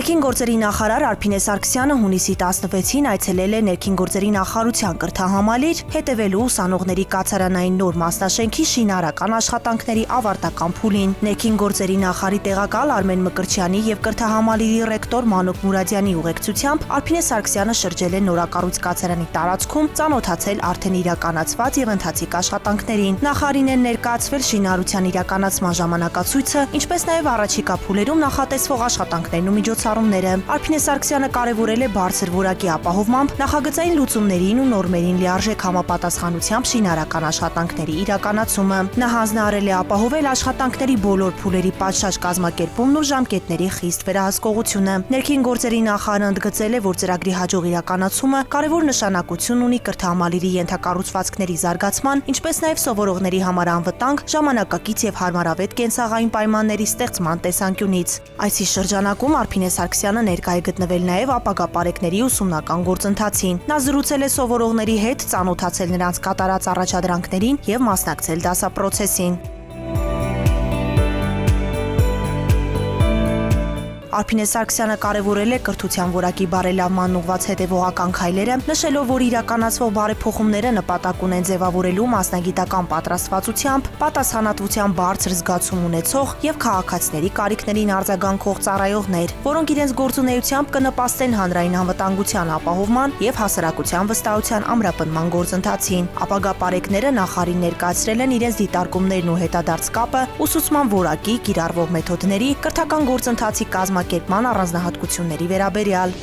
Ներքին գործերի նախարար Արփինե Սարգսյանը հունիսի 16-ին այցելել է Ներքին գործերի նախարարության կրթահամալիր, հետևելու ուսանողների կացարանային նոր մասնաշենքի շինարարական աշխատանքների ավարտական փուլին։ Ներքին գործերի նախարարի տեղակալ Արմեն Մկրտչյանի եւ կրթահամալիրի ռեկտոր Մանուկ Մուրադյանի ուղեկցությամբ Արփինե Սարգսյանը շրջել է նորակառույց կացարանի տարածքում, ծանոթացել արդեն իրականացված եւ ընթացիկ աշխատանքներին։ Նախարարին են ներկայացվել շինարարության իրականացման ժամանակացույցը, ինչպես նաեւ առաջիկա փուլերում նախատեսվող աշխատանքներն ու միջոցառումները։ Արփինե Սարգսյանը կարևորել է բարձր որակի ապահովմամբ նախագծային լուծումներին ու նորմերին լիարժեք համապատասխանությամբ շինարարական աշխատանքների իրականացումը։ Նա հանձնարարել է ապահովել աշխատանքների բոլոր փուլերի պատշաճ կազմակերպումն ու ժամկետների խիստ վերահսկողությունը։ Ներքին գործերի նախարարը ընդգծել է, որ ծրագրի հաջող իրականացումը կարևոր նշանակություն ունի կրթահամալիրի ենթակառուցվածքների զարգացման, ինչպես նաև սովորողների համար անվտանգ, ժամանակակից եւ հարմարավետ կենցաղային պայմանների ստեղծման տեսանկյունից։ Այսի շրջանակում Արփինե Սարգսյանը ներկայ է գտնվել նաև ապագա պարեկների ուսումնական գործընթացին։ Նա զրուցել է սովորողների հետ, ծանոթացել նրանց կատարած առաջադրանքներին եւ մասնակցել դասապրոցեսին։ Արփինե Սարգսյանը կարևորել է կրթության որակի բարելավման ուղղված հետևողական քայլերը, նշելով, որ իրականացվող բարեփոխումները նպատակ ունեն ձևավորելու մասնագիտական պատրաստվածությամբ, պատասխանատվության բարձր զգացում ունեցող եւ քաղաքացիների կարիքներին արձագանքող ծառայողներ, որոնք իրենց գործունեությամբ կնպաստեն հանրային անվտանգության ապահովման եւ հասարակության վստահության ամրապնդման գործընթացին։ Ապագա պարեկները նախարարին ներկայացրել են իրենց դիտարկումներն ու հետադարձ կապը ուսուցման որակի, կիրառվող մեթոդների, կրթական գործընթացի կազմակերպման առանձնահատկությունների վերաբերյալ։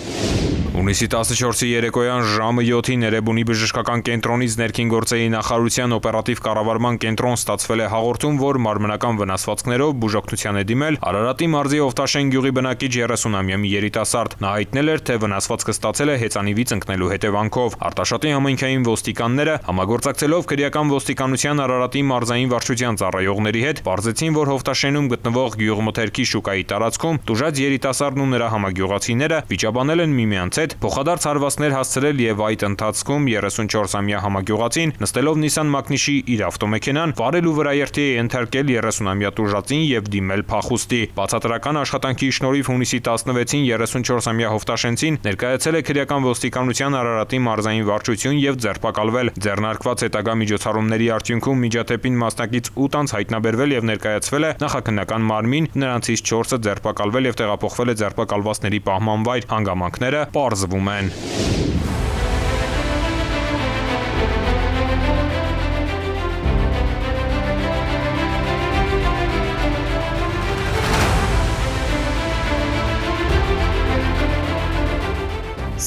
Հունիսի 14-ի երեկոյան ժամը 7-ին Էրեբունի բժշկական կենտրոնից Ներքին գործերի նախարարության օպերատիվ կառավարման կենտրոն ստացվել է հաղորդում, որ մարմնական վնասվածքներով բուժօգնության է դիմել Արարատի մարզի Ովտաշեն գյուղի բնակիչ 30-ամյա մի երիտասարդ։ Նա հայտնել էր, թե վնասվածքը ստացել է հեծանիվից ընկնելու հետևանքով։ Արտաշատի համայնքային ոստիկանները համագործակցելով քրեական ոստիկանության Արարատի մարզային վարչության ծառայողների հետ պարզեցին, որ Ովտաշենում գտնվող գյուղմթերքի շուկայի տարածքում տուժած երիտասարդն ու նրա համագյուղացիները վիճաբանել են միմյանց հետ, փոխադարձ հարվածներ հասցրել եւ այդ ընթացքում 34-ամյա համագյուղացին նստելով Nissan Magnich-ի իր ավտոմեքենան վարելու վրա երթի է ենթարկել 30-ամյա տուժածին եւ դիմել փախուստի։ Բացատրական աշխատանքի շնորհիվ հունիսի 16-ին 34-ամյա հովտաշենցին ներկայացել է քրեական ոստիկանության Արարատի մարզային վարչություն եւ ձերբակալվել։ Ձեռնարկված հետագա միջոցառումների արդյունքում միջադեպին մասնակից 8 անձ հայտնաբերվել եւ ներկայացվել է նախաքննական մարմին, նրանցից 4-ը ձերբակալվել եւ տեղափոխվել է ձերբակալվածների պահման վայր։ Հանգամանքները պարզվում են։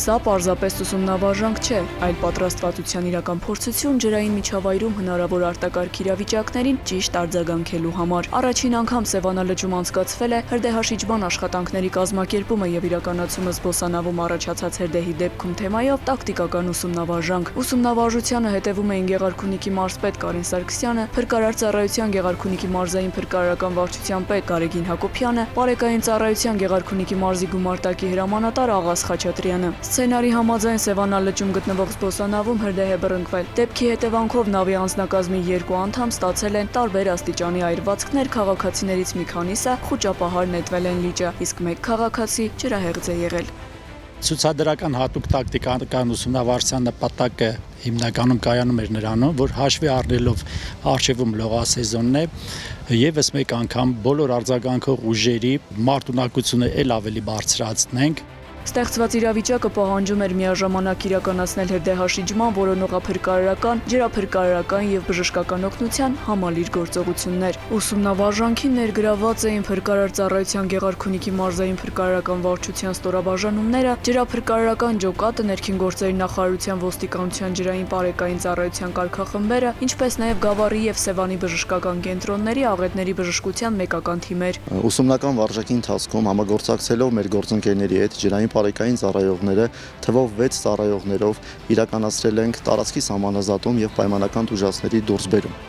Սա պարզապես ուսումնավարժանք չէ, այլ պատրաստվածության իրական փորձություն ջրային միջավայրում հնարավոր արտակարգ իրավիճակներին ճիշտ արձագանքելու համար։ Առաջին անգամ Սևանա լճում անցկացվել է հրդեհաշիջման աշխատանքների կազմակերպումը եւ իրականացումը զբոսանավում առաջացած հրդեհի դեպքում թեմայով տակտիկական ուսումնավարժանք։ Ուսումնավարժությանը հետևում էին Գեղարքունիքի մարզպետ Կարեն Սարգսյանը, Փրկարար ծառայության Գեղարքունիքի մարզային փրկարարական վարչության պետ Գարեգին Հակոբյանը, Պարեկային ծառայության Գեղարքունիքի մարզի գումարտակի հրամանատար Աղաս Խաչատրյանը։ Սցենարի համաձայն Սևանա լճում գտնվող զբոսանավում հրդեհ է բռնկվել։ Դեպքի հետևանքով նավի անձնակազմի 2 անդամ ստացել են տարբեր աստիճանի այրվածքներ, քաղաքացիներից մի քանիսը խուճապահար նետվել են լիճը, իսկ մեկ քաղաքացի ջրահեղձ է եղել։ Ցուցադրական հատուկ տակտիկական ուսումնավարության նպատակը հիմնականում կայանում էր նրանում, որ հաշվի առնելով արխիվում լողասեզոնն է, եւս մեկ անգամ բոլոր արձագանքող ուժերի մարտունակությունը ել ավելի բարձրացնենք։ Ստեղծված իրավիճակը պահանջում էր միաժամանակ իրականացնել հրդեհաշիջման, որոնողափրկարարական, ջրափրկարարական եւ բժշկական օգնության համալիր գործողություններ։ Ուսումնավարժանքին ներգրավված էին Փրկարար ծառայության Գեղարքունիքի մարզային փրկարարական վարչության ստորաբաժանումները, ջրափրկարարական ջոկատը, Ներքին գործերի նախարարության ոստիկանության ջրային պարեկային ծառայության կարգախմբերը, ինչպես նաեւ Գավառի եւ Սևանի բժշկական կենտրոնների աղետների բժշկության մեկական թիմեր։ Ուսումնական վարժակի ընթացքում համագործակցելով մեր գործընկերների հետ ջրային պարեկային ծառայողները թվով 6 ծառայողներով իրականացրել ենք տարածքի սահմանազատում եւ պայմանական տուժածների դուրսբերում։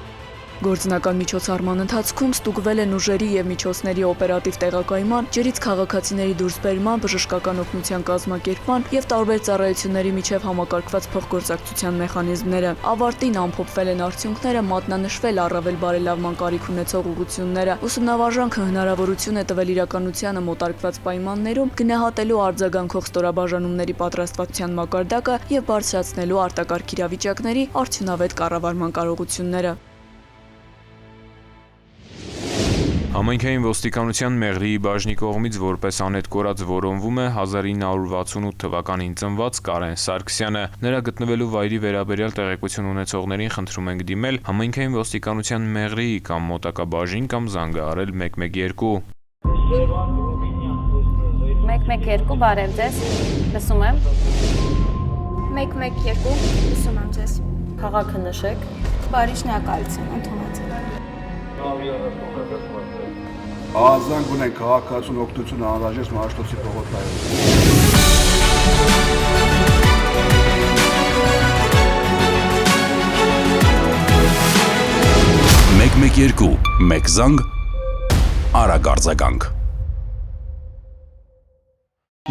Գործնական միջոցառման ընթացքում ստուգվել են ուժերի եւ միջոցների օպերատիվ տեղակայման, ջրից քաղաքացիների դուրսբերման, բժշկական օգնության կազմակերպման եւ տարբեր ծառայությունների միջև համակարգված փոխգործակցության մեխանիզմները։ Ավարտին ամփոփվել են արդյունքները, մատնանշվել առավել բարելավման կարիք ունեցող ուղղությունները։ Ուսումնավարժանքը հնարավորություն է տվել իրականությանը մոտարկված պայմաններում գնահատելու արձագանքող ստորաբաժանումների պատրաստվածության մակարդակը եւ բարձրացնելու արտակարգ իրավիճակների արդյունավետ կառավարման կարողությունները։ Համայնքային ոստիկանության Մեղրիի բաժնի կողմից որպես անհետ կորած որոնվում է 1968 թվականին ծնված Կարեն Սարգսյանը։ Նրա գտնվելու վայրի վերաբերյալ տեղեկություն ունեցողներին խնդրում ենք դիմել համայնքային ոստիկանության Մեղրիի կամ մոտակա բաժին կամ զանգահարել 112։ 112 բարև ձեզ, լսում եմ։ 112 լսում եմ ձեզ։ Քաղաքը նշեք։ Բարի շնորհակալություն, ընդունած։ Ազանգ ունենք քաղաքացուն օգնություն անհրաժեշտ Մաշտոցի փողոցայում։ 112 մեկ զանգ արագ արձագանք։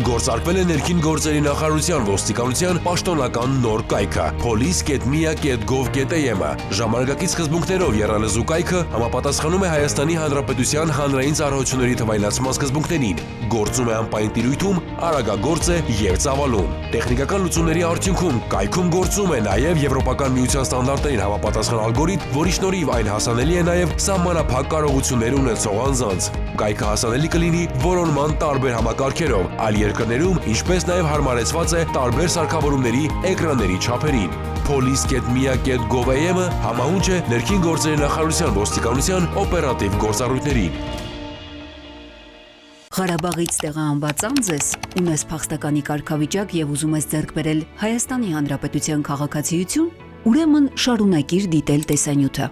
Գործարկվել է ներքին գործերի նախարարության ոստիկանության պաշտոնական նոր կայքը police.mia.gov.am-ը։ Ժամանակակից սկզբունքներով եռալեզու կայքը համապատասխանում է Հայաստանի Հանրապետության հանրային ծառայությունների թվայնացման սկզբունքներին, գործում է անպայման տիրույթում, արագագործ է եւ ծավալուն։ Տեխնիկական լուծումների արդյունքում կայքում գործում է նաեւ Եվրոպական միության ստանդարտներին համապատասխան ալգորիթմ, որի շնորհիվ այն հասանելի է նաեւ սահմանափակ կարողություններ ունեցող անձանց։ Կայքը հասանելի կլինի որոնման տարբեր համակարգերով, այլ երկրներում, ինչպես նաև հարմարեցված է տարբեր սարքավորումների էկրանների չափերին։ police.mia.gov.am-ը համահունչ է ներքին գործերի նախարարության ոստիկանության օպերատիվ գործառույթներին։ Ղարաբաղից տեղահանված անձ ես, ունես փախստականի կարգավիճակ եւ ուզում ես ձեռք բերել Հայաստանի Հանրապետության քաղաքացիություն, ուրեմն շարունակիր դիտել տեսանյութը։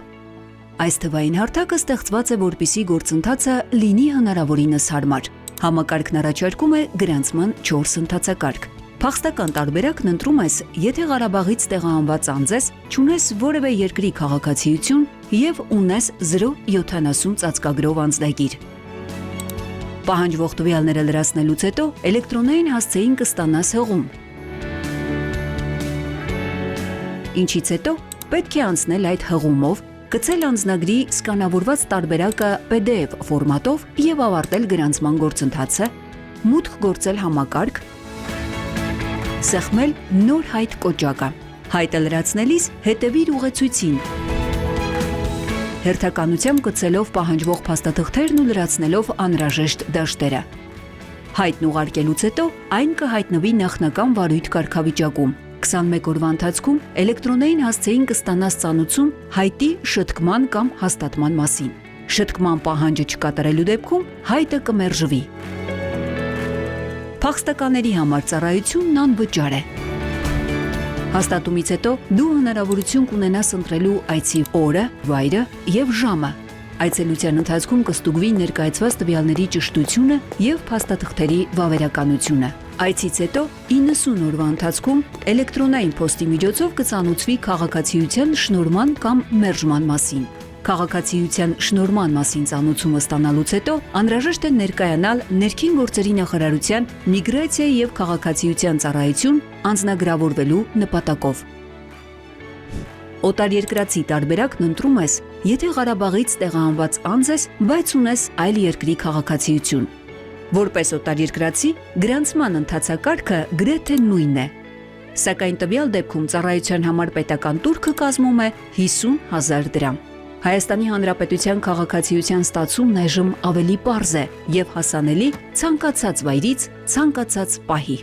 Այս թվային հարթակը ստեղծված է, որպեսզի գործընթացը լինի հնարավորինս հարմար։ Համակարգն առաջարկում է գրանցման 4 ընթացակարգ։ Փախստական տարբերակն ընտրում ես, եթե Ղարաբաղից տեղահանված անձ ես, չունես որևէ երկրի քաղաքացիություն եւ ունես 070 ծածկագրով անձնագիր։ Պահանջվող տվյալները լրացնելուց հետո էլեկտրոնային հասցեին կստանաս հղում։ Ինչից հետո պետք է անցնել այդ հղումով, գցել անձնագրի սկանավորված տարբերակը PDF ֆորմատով եւ ավարտել գրանցման գործընթացը, մուտք գործել համակարգ, սեղմել նոր հայտ կոճակը։ Հայտը լրացնելիս հետևիր ուղեցույցին։ Հերթականությամբ գցելով պահանջվող փաստաթղթերն ու լրացնելով անհրաժեշտ դաշտերը։ Հայտն ուղարկելուց հետո այն կհայտնվի նախնական վարույթ կարգավիճակում։ 21 օրվա ընթացքում էլեկտրոնային հասցեին կստանաս ծանուցում հայտի շտկման կամ հաստատման մասին։ Շտկման պահանջը չկատարելու դեպքում հայտը կմերժվի։ Փախստականների համար ծառայությունն անվճար է։ Հաստատումից հետո դու հնարավորություն կունենաս ընտրելու այցի օրը, վայրը եւ ժամը։ Այցելության ընթացքում կստուգվի ներկայացված տվյալների ճշտությունը եւ փաստաթղթերի վավերականությունը։ Այցից հետո 90 օրվա ընթացքում էլեկտրոնային փոստի միջոցով կծանուցվի քաղաքացիության շնորհման կամ մերժման մասին։ Քաղաքացիության շնորհման մասին ծանուցումը ստանալուց հետո անհրաժեշտ է ներկայանալ ներքին գործերի նախարարության միգրացիա եւ քաղաքացիության ծառայություն անձնագրավորվելու նպատակով։ Օտարերկրացի տարբերակն ընտրում ես, եթե Ղարաբաղից տեղահանված անձ ես, բայց ունես այլ երկրի քաղաքացիություն։ Որպես օտարերկրացի, գրանցման ընթացակարգը գրեթե նույնն է։ Սակայն տվյալ դեպքում ծառայության համար պետական տուրքը կազմում է 50,000 դրամ։ Հայաստանի Հանրապետության քաղաքացիության ստացումն այժմ ավելի պարզ է եւ հասանելի ցանկացած վայրից, ցանկացած պահի։